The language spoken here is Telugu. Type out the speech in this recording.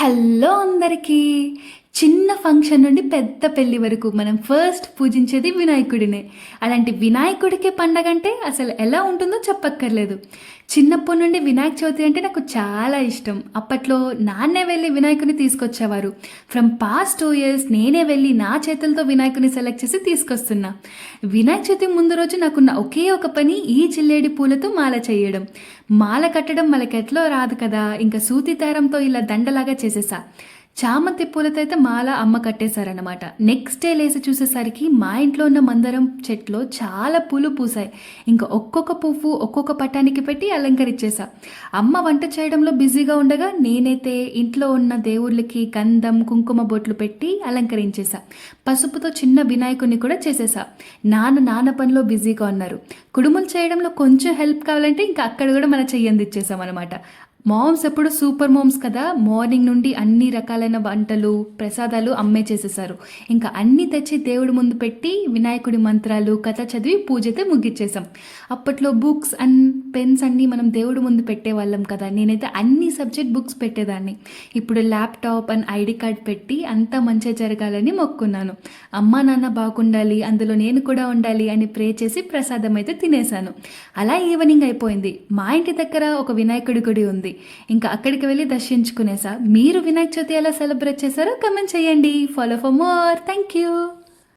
హలో అందరికీ. చిన్న ఫంక్షన్ నుండి పెద్ద పెళ్లి వరకు మనం ఫస్ట్ పూజించేది వినాయకుడినే. అలాంటి వినాయకుడికే పండగంటే అసలు ఎలా ఉంటుందో చెప్పక్కర్లేదు. చిన్నప్పటి నుండి వినాయక చవితి అంటే నాకు చాలా ఇష్టం. అప్పట్లో నాన్నే వెళ్ళి వినాయకుని తీసుకొచ్చేవారు. ఫ్రమ్ పాస్ట్ 2 years నేనే వెళ్ళి నా చేతులతో వినాయకుని సెలెక్ట్ చేసి తీసుకొస్తున్నా. వినాయక చవితి ముందు రోజు నాకున్న ఒకే ఒక పని ఈ జిల్లేడి పూలతో మాల చేయడం. మాల కట్టడం మనకెట్లో రాదు కదా, ఇంకా సూతి దారంతో ఇలా దండలాగా చేసేసా. చామంతి పూలతో అయితే మాల అమ్మ కట్టేశారనమాట. నెక్స్ట్ డే లేసి చూసేసరికి మా ఇంట్లో ఉన్న మందారం చెట్లో చాలా పూలు పూసాయి. ఇంకా ఒక్కొక్క పువ్వు ఒక్కొక్క పటానికి పెట్టి అలంకరించేసా. అమ్మ వంట చేయడంలో బిజీగా ఉండగా నేనైతే ఇంట్లో ఉన్న దేవుళ్ళకి గంధం కుంకుమ బొట్లు పెట్టి అలంకరించేసా. పసుపుతో చిన్న వినాయకుని కూడా చేసేసా. నాన్న పనిలో బిజీగా ఉన్నారు. కుడుములు చేయడంలో కొంచెం హెల్ప్ కావాలంటే ఇంకా అక్కడ కూడా మన చెయ్యందిచ్చేసాం అనమాట. మామ్స్ ఎప్పుడు సూపర్ మామ్స్ కదా, మార్నింగ్ నుండి అన్ని రకాలైన వంటలు ప్రసాదాలు అమ్మే చేసేసారు. ఇంకా అన్నీ తెచ్చి దేవుడి ముందు పెట్టి వినాయకుడి మంత్రాలు కథ చదివి పూజ అయితే ముగిచ్చేసాం. అప్పట్లో బుక్స్ అండ్ పెన్స్ అన్నీ మనం దేవుడి ముందు పెట్టేవాళ్ళం కదా. నేనైతే అన్ని సబ్జెక్ట్ బుక్స్ పెట్టేదాన్ని. ఇప్పుడు ల్యాప్టాప్ అండ్ ఐడి కార్డ్ పెట్టి అంతా మంచిగా జరగాలని మొక్కున్నాను. అమ్మా నాన్న బాగుండాలి, అందులో నేను కూడా ఉండాలి అని ప్రే చేసి ప్రసాదం అయితే తినేశాను. అలా ఈవినింగ్ అయిపోయింది. మా ఇంటి దగ్గర ఒక వినాయకుడి గుడి ఉంది. ఇంకా అక్కడికి వెళ్ళి దర్శించుకునేసా. మీరు వినాయక చవితి ఎలా సెలబ్రేట్ చేశారో కమెంట్ చేయండి. Follow for more. Thank you.